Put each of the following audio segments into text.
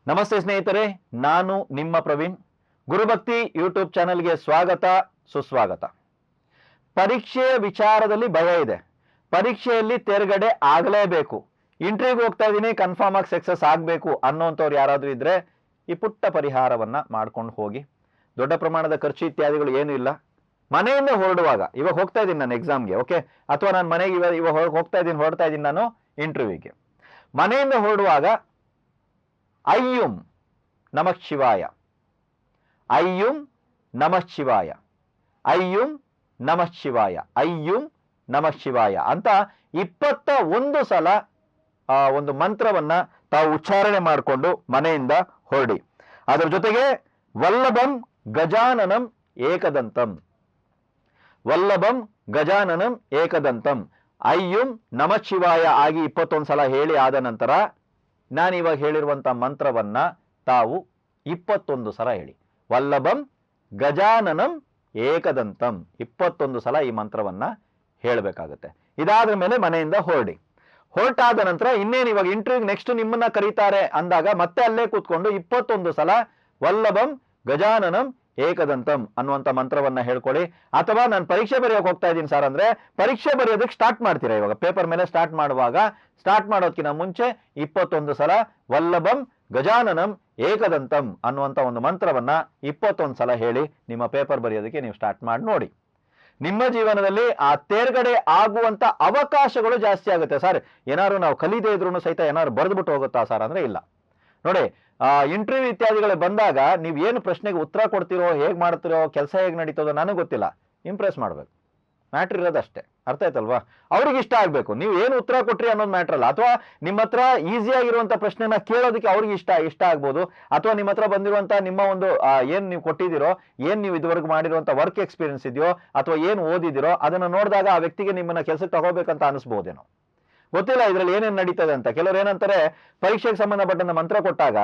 ನಮಸ್ತೆ ಸ್ನೇಹಿತರೆ, ನಾನು ನಿಮ್ಮ ಪ್ರವೀಣ್. ಗುರುಭಕ್ತಿ ಯೂಟ್ಯೂಬ್ ಚಾನೆಲ್ಗೆ ಸ್ವಾಗತ, ಸುಸ್ವಾಗತ. ಪರೀಕ್ಷೆಯ ವಿಚಾರದಲ್ಲಿ ಭಯ ಇದೆ. ಪರೀಕ್ಷೆಯಲ್ಲಿ ತೇರ್ಗಡೆ ಆಗಲೇಬೇಕು, ಇಂಟರ್ವ್ಯೂಗೆ ಹೋಗ್ತಾ ಇದ್ದೀನಿ, ಕನ್ಫರ್ಮ್ ಆಗಿ ಸಕ್ಸಸ್ ಆಗಬೇಕು ಅನ್ನೋಂಥವ್ರು ಯಾರಾದರೂ ಇದ್ರೆ ಈ ಪುಟ್ಟ ಪರಿಹಾರವನ್ನ ಮಾಡ್ಕೊಂಡು ಹೋಗಿ. ದೊಡ್ಡ ಪ್ರಮಾಣದ ಖರ್ಚು ಇತ್ಯಾದಿಗಳು ಏನೂ ಇಲ್ಲ. ಮನೆಯಿಂದ ಹೊರಡುವಾಗ, ಇವಾಗ ಹೋಗ್ತಾ ಇದ್ದೀನಿ ನಾನು ಎಕ್ಸಾಮ್ಗೆ, ಓಕೆ, ಅಥವಾ ನಾನು ಮನೆಗೆ ಇವಾಗ ಹೊರಡ್ತಾ ಇದ್ದೀನಿ ನಾನು ಇಂಟರ್ವ್ಯೂಗೆ. ಮನೆಯಿಂದ ಹೊರಡುವಾಗ ಅಯ್ಯುಂ ನಮಃ ಶಿವಾಯ, ಅಯ್ಯುಂ ನಮಃ ಶಿವಾಯ, ಅಯ್ಯುಂ ನಮಃ ಶಿವಾಯ, ಅಯ್ಯುಂ ನಮಃ ಶಿವಾಯ ಅಂತ 21 ಸಲ ಒಂದು ಮಂತ್ರವನ್ನ ತಾವು ಉಚ್ಚಾರಣೆ ಮಾಡಿಕೊಂಡು ಮನೆಯಿಂದ ಹೊರಡಿ. ಅದರ ಜೊತೆಗೆ ವಲ್ಲಭಂ ಗಜಾನನಂ ಏಕದಂತಂ, ವಲ್ಲಭಂ ಗಜಾನನಂ ಏಕದಂತಂ, ಅಯ್ಯುಂ ನಮಃ ಶಿವಾಯ ಆಗಿ 21 ಸಲ ಹೇಳಿ ಆದ ನಂತರ ನಾನಿವಾಗ ಹೇಳಿರುವಂತಹ ಮಂತ್ರವನ್ನ ತಾವು 21 ಸಲ ಹೇಳಿ. ವಲ್ಲಭಂ ಗಜಾನನಂ ಏಕದಂತಂ 21 ಸಲ ಈ ಮಂತ್ರವನ್ನ ಹೇಳಬೇಕಾಗುತ್ತೆ. ಇದಾದ ಮೇಲೆ ಮನೆಯಿಂದ ಹೊರಟಾದ ನಂತರ ಇನ್ನೇನು ಇವಾಗ ಇಂಟರ್ವ್ಯೂ ನೆಕ್ಸ್ಟ್ ನಿಮ್ಮನ್ನ ಕರೀತಾರೆ ಅಂದಾಗ ಮತ್ತೆ ಅಲ್ಲೇ ಕೂತ್ಕೊಂಡು 21 ಸಲ ವಲ್ಲಭಂ ಗಜಾನನಂ ಏಕದಂತಂ ಅನ್ನುವಂಥ ಮಂತ್ರವನ್ನ ಹೇಳ್ಕೊಳ್ಳಿ. ಅಥವಾ ನಾನು ಪರೀಕ್ಷೆ ಬರೆಯೋಕೆ ಹೋಗ್ತಾ ಇದ್ದೀನಿ ಸರ್ ಅಂದ್ರೆ ಪರೀಕ್ಷೆ ಬರೆಯೋದಕ್ಕೆ ಸ್ಟಾರ್ಟ್ ಮಾಡ್ತೀರಾ. ಇವಾಗ ಪೇಪರ್ ಮೇಲೆ ಸ್ಟಾರ್ಟ್ ಮಾಡೋದಕ್ಕಿಂತ ಮುಂಚೆ 21 ಸಲ ವಲ್ಲಭಂ ಗಜಾನನಂ ಏಕದಂತಂ ಅನ್ನುವಂಥ ಒಂದು ಮಂತ್ರವನ್ನ 21 ಸಲ ಹೇಳಿ ನಿಮ್ಮ ಪೇಪರ್ ಬರೆಯೋದಕ್ಕೆ ನೀವು ಸ್ಟಾರ್ಟ್ ಮಾಡಿ ನೋಡಿ. ನಿಮ್ಮ ಜೀವನದಲ್ಲಿ ಆ ತೇರ್ಗಡೆ ಆಗುವಂತ ಅವಕಾಶಗಳು ಜಾಸ್ತಿ ಆಗುತ್ತೆ. ಸರ್ ಏನಾದ್ರು ನಾವು ಕಲಿದೇ ಇದ್ರು ಸಹಿತ ಏನಾದ್ರು ಬರೆದ್ಬಿಟ್ಟು ಹೋಗುತ್ತಾ ಸರ್ ಅಂದ್ರೆ ಇಲ್ಲ. ನೋಡಿ, ಇಂಟರ್ವ್ಯೂ ಇತ್ಯಾದಿಗಳು ಬಂದಾಗ ನೀವು ಏನು ಪ್ರಶ್ನೆಗೆ ಉತ್ತರ ಕೊಡ್ತಿರೋ, ಹೇಗೆ ಮಾಡ್ತಿರೋ, ಕೆಲಸ ಹೇಗೆ ನಡೀತದೋ ನನಗೆ ಗೊತ್ತಿಲ್ಲ, ಇಂಪ್ರೆಸ್ ಮಾಡಬೇಕು, ಮ್ಯಾಟ್ರ್ ಇರೋದಷ್ಟೇ. ಅರ್ಥ ಆಯ್ತಲ್ವಾ? ಅವ್ರಿಗೆ ಇಷ್ಟ ಆಗ್ಬೇಕು ನೀವು ಏನು ಉತ್ತರ ಕೊಟ್ರಿ ಅನ್ನೋದು ಮ್ಯಾಟ್ರ್ ಅಲ್ಲ. ಅಥವಾ ನಿಮ್ಮ ಹತ್ರ ಈಸಿಯಾಗಿರುವಂತ ಪ್ರಶ್ನೆನ ಕೇಳೋದಕ್ಕೆ ಅವ್ರಿಗೆ ಇಷ್ಟ ಆಗ್ಬೋದು. ಅಥವಾ ನಿಮ್ಮ ಹತ್ರ ಬಂದಿರುವಂತ ನಿಮ್ಮ ಒಂದು ಏನ್ ನೀವು ಕೊಟ್ಟಿದ್ದೀರೋ, ಏನ್ ನೀವು ಇದುವರೆಗೂ ಮಾಡಿರುವಂತ ವರ್ಕ್ ಎಕ್ಸ್ಪೀರಿಯನ್ಸ್ ಇದೆಯೋ, ಅಥವಾ ಏನು ಓದಿದಿರೋ ಅದನ್ನ ನೋಡಿದಾಗ ಆ ವ್ಯಕ್ತಿಗೆ ನಿಮ್ಮನ್ನ ಕೆಲಸಕ್ಕೆ ತಗೋಬೇಕಂತ ಅನಿಸ್ಬೋದೇನೋ, ಗೊತ್ತಿಲ್ಲ ಇದ್ರಲ್ಲಿ ಏನೇನು ನಡೀತದೆ ಅಂತ. ಕೆಲವರು ಏನಂತಾರೆ, ಪರೀಕ್ಷೆಗೆ ಸಂಬಂಧಪಟ್ಟಂತ ಮಂತ್ರ ಕೊಟ್ಟಾಗ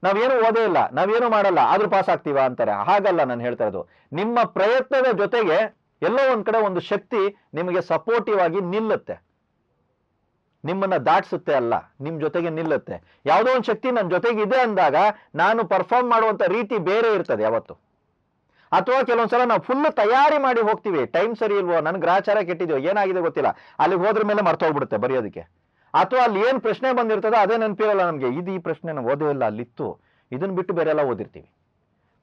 ನಾವೇನು ಓದೇ ಇಲ್ಲ, ನಾವೇನು ಮಾಡಲ್ಲ, ಆದ್ರೂ ಪಾಸ್ ಆಗ್ತೀವಾ ಅಂತಾರೆ. ಹಾಗಲ್ಲ ನಾನು ಹೇಳ್ತಾ ಇರೋದು. ನಿಮ್ಮ ಪ್ರಯತ್ನದ ಜೊತೆಗೆ ಎಲ್ಲೋ ಒಂದ್ ಕಡೆ ಒಂದು ಶಕ್ತಿ ನಿಮಗೆ ಸಪೋರ್ಟಿವ್ ಆಗಿ ನಿಲ್ಲುತ್ತೆ, ನಿಮ್ಮನ್ನ ದಾಟಿಸುತ್ತೆ ಅಲ್ಲ, ನಿಮ್ ಜೊತೆಗೆ ನಿಲ್ಲುತ್ತೆ. ಯಾವುದೋ ಒಂದು ಶಕ್ತಿ ನನ್ನ ಜೊತೆಗೆ ಇದೆ ಅಂದಾಗ ನಾನು ಪರ್ಫಾರ್ಮ್ ಮಾಡುವಂತ ರೀತಿ ಬೇರೆ ಇರ್ತದೆ ಯಾವತ್ತು. ಅಥವಾ ಕೆಲವೊಂದ್ಸಲ ನಾವು ಫುಲ್ ತಯಾರಿ ಮಾಡಿ ಹೋಗ್ತೀವಿ, ಟೈಮ್ ಸರಿ ಇಲ್ವೋ, ನನ್ ಗ್ರಾಚಾರ ಕೆಟ್ಟಿದ್ಯೋ, ಏನಾಗಿದೆ ಗೊತ್ತಿಲ್ಲ, ಅಲ್ಲಿಗೆ ಹೋದ್ರ ಮೇಲೆ ಮರ್ತೋಗ್ಬಿಡುತ್ತೆ ಬರೆಯೋದಕ್ಕೆ. ಅಥವಾ ಅಲ್ಲಿ ಏನ್ ಪ್ರಶ್ನೆ ಬಂದಿರ್ತದೋ ಅದೇ ನೆನಪಿರಲ್ಲ ನಮ್ಗೆ. ಈ ಪ್ರಶ್ನೆ ನಾವು ಓದೇ ಇಲ್ಲ, ಅಲ್ಲಿತ್ತು, ಇದನ್ನ ಬಿಟ್ಟು ಬೇರೆ ಎಲ್ಲ ಓದಿರ್ತೀವಿ.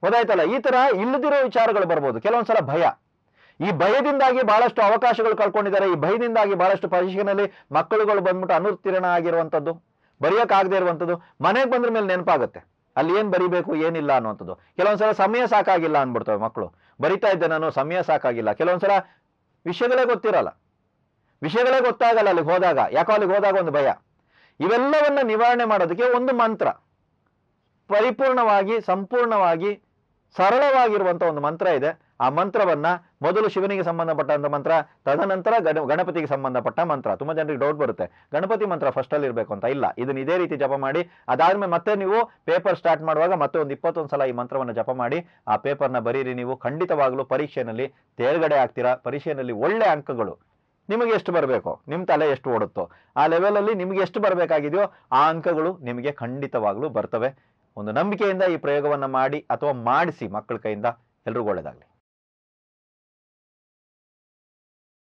ಓದಾಯ್ತಲ್ಲ? ಈ ತರ ಇಲ್ಲದಿರೋ ವಿಚಾರಗಳು ಬರ್ಬೋದು. ಕೆಲವೊಂದ್ಸಲ ಭಯ, ಈ ಭಯದಿಂದಾಗಿ ಬಹಳಷ್ಟು ಅವಕಾಶಗಳು ಕಳ್ಕೊಂಡಿದ್ದಾರೆ. ಈ ಭಯದಿಂದಾಗಿ ಬಹಳಷ್ಟು ಪರೀಕ್ಷೆನಲ್ಲಿ ಮಕ್ಕಳುಗಳು ಬಂದ್ಬಿಟ್ಟು ಅನುತ್ತೀರ್ಣ ಆಗಿರುವಂತದ್ದು, ಬರೆಯಕ್ ಆಗದೆ ಇರುವಂತದ್ದು, ಮನೆಗೆ ಬಂದ್ರ ಮೇಲೆ ನೆನಪಾಗುತ್ತೆ ಅಲ್ಲಿ ಏನ್ ಬರಿಬೇಕು ಏನಿಲ್ಲ ಅನ್ನುವಂಥದ್ದು. ಕೆಲವೊಂದ್ಸಲ ಸಮಯ ಸಾಕಾಗಿಲ್ಲ ಅನ್ಬಿಡ್ತವೆ ಮಕ್ಕಳು, ಬರಿತಾ ಇದ್ದೆ ನಾನು, ಸಮಯ ಸಾಕಾಗಿಲ್ಲ. ಕೆಲವೊಂದ್ಸಲ ವಿಷಯಗಳೇ ಗೊತ್ತಾಗಲ್ಲ ಅಲ್ಲಿಗೆ ಹೋದಾಗ. ಯಾಕೋ ಅಲ್ಲಿಗೆ ಹೋದಾಗ ಒಂದು ಭಯ. ಇವೆಲ್ಲವನ್ನ ನಿವಾರಣೆ ಮಾಡೋದಕ್ಕೆ ಒಂದು ಮಂತ್ರ, ಪರಿಪೂರ್ಣವಾಗಿ ಸಂಪೂರ್ಣವಾಗಿ ಸರಳವಾಗಿರುವಂತ ಒಂದು ಮಂತ್ರ ಇದೆ. ಆ ಮಂತ್ರವನ್ನ ಮೊದಲು ಶಿವನಿಗೆ ಸಂಬಂಧಪಟ್ಟಂತ ಮಂತ್ರ, ತದನಂತರ ಗಣಪತಿಗೆ ಸಂಬಂಧಪಟ್ಟ ಮಂತ್ರ. ತುಂಬಾ ಜನರಿಗೆ ಡೌಟ್ ಬರುತ್ತೆ, ಗಣಪತಿ ಮಂತ್ರ ಫಸ್ಟ್ ಅಲ್ಲಿ ಇರ್ಬೇಕು ಅಂತ. ಇಲ್ಲ, ಇದನ್ನ ಇದೇ ರೀತಿ ಜಪ ಮಾಡಿ ಅದಾದ್ಮೇಲೆ ಮತ್ತೆ ನೀವು ಪೇಪರ್ ಸ್ಟಾರ್ಟ್ ಮಾಡುವಾಗ ಮತ್ತೆ ಒಂದು 21 ಸಲ ಈ ಮಂತ್ರವನ್ನ ಜಪ ಮಾಡಿ ಆ ಪೇಪರ್ನ ಬರೀರಿ. ನೀವು ಖಂಡಿತವಾಗ್ಲೂ ಪರೀಕ್ಷೆಯಲ್ಲಿ ತೇರ್ಗಡೆ ಆಗ್ತೀರಾ. ಪರೀಕ್ಷೆಯಲ್ಲಿ ಒಳ್ಳೆ ಅಂಕಗಳು ನಿಮಗೆ ಎಷ್ಟು ಬರಬೇಕೋ, ನಿಮ್ ತಲೆ ಎಷ್ಟು ಓಡುತ್ತೋ ಆ ಲೆವೆಲ್ ಅಲ್ಲಿ ನಿಮ್ಗೆ ಎಷ್ಟು ಬರಬೇಕಾಗಿದೆಯೋ ಆ ಅಂಕಗಳು ನಿಮಗೆ ಖಂಡಿತವಾಗ್ಲೂ ಬರ್ತವೆ. ಒಂದು ನಂಬಿಕೆಯಿಂದ ಈ ಪ್ರಯೋಗವನ್ನ ಮಾಡಿ ಅಥವಾ ಮಾಡಿಸಿ ಮಕ್ಕಳ ಕೈಯಿಂದ. ಎಲ್ರಿಗೂ ಒಳ್ಳೆಯದಾಗಲಿ.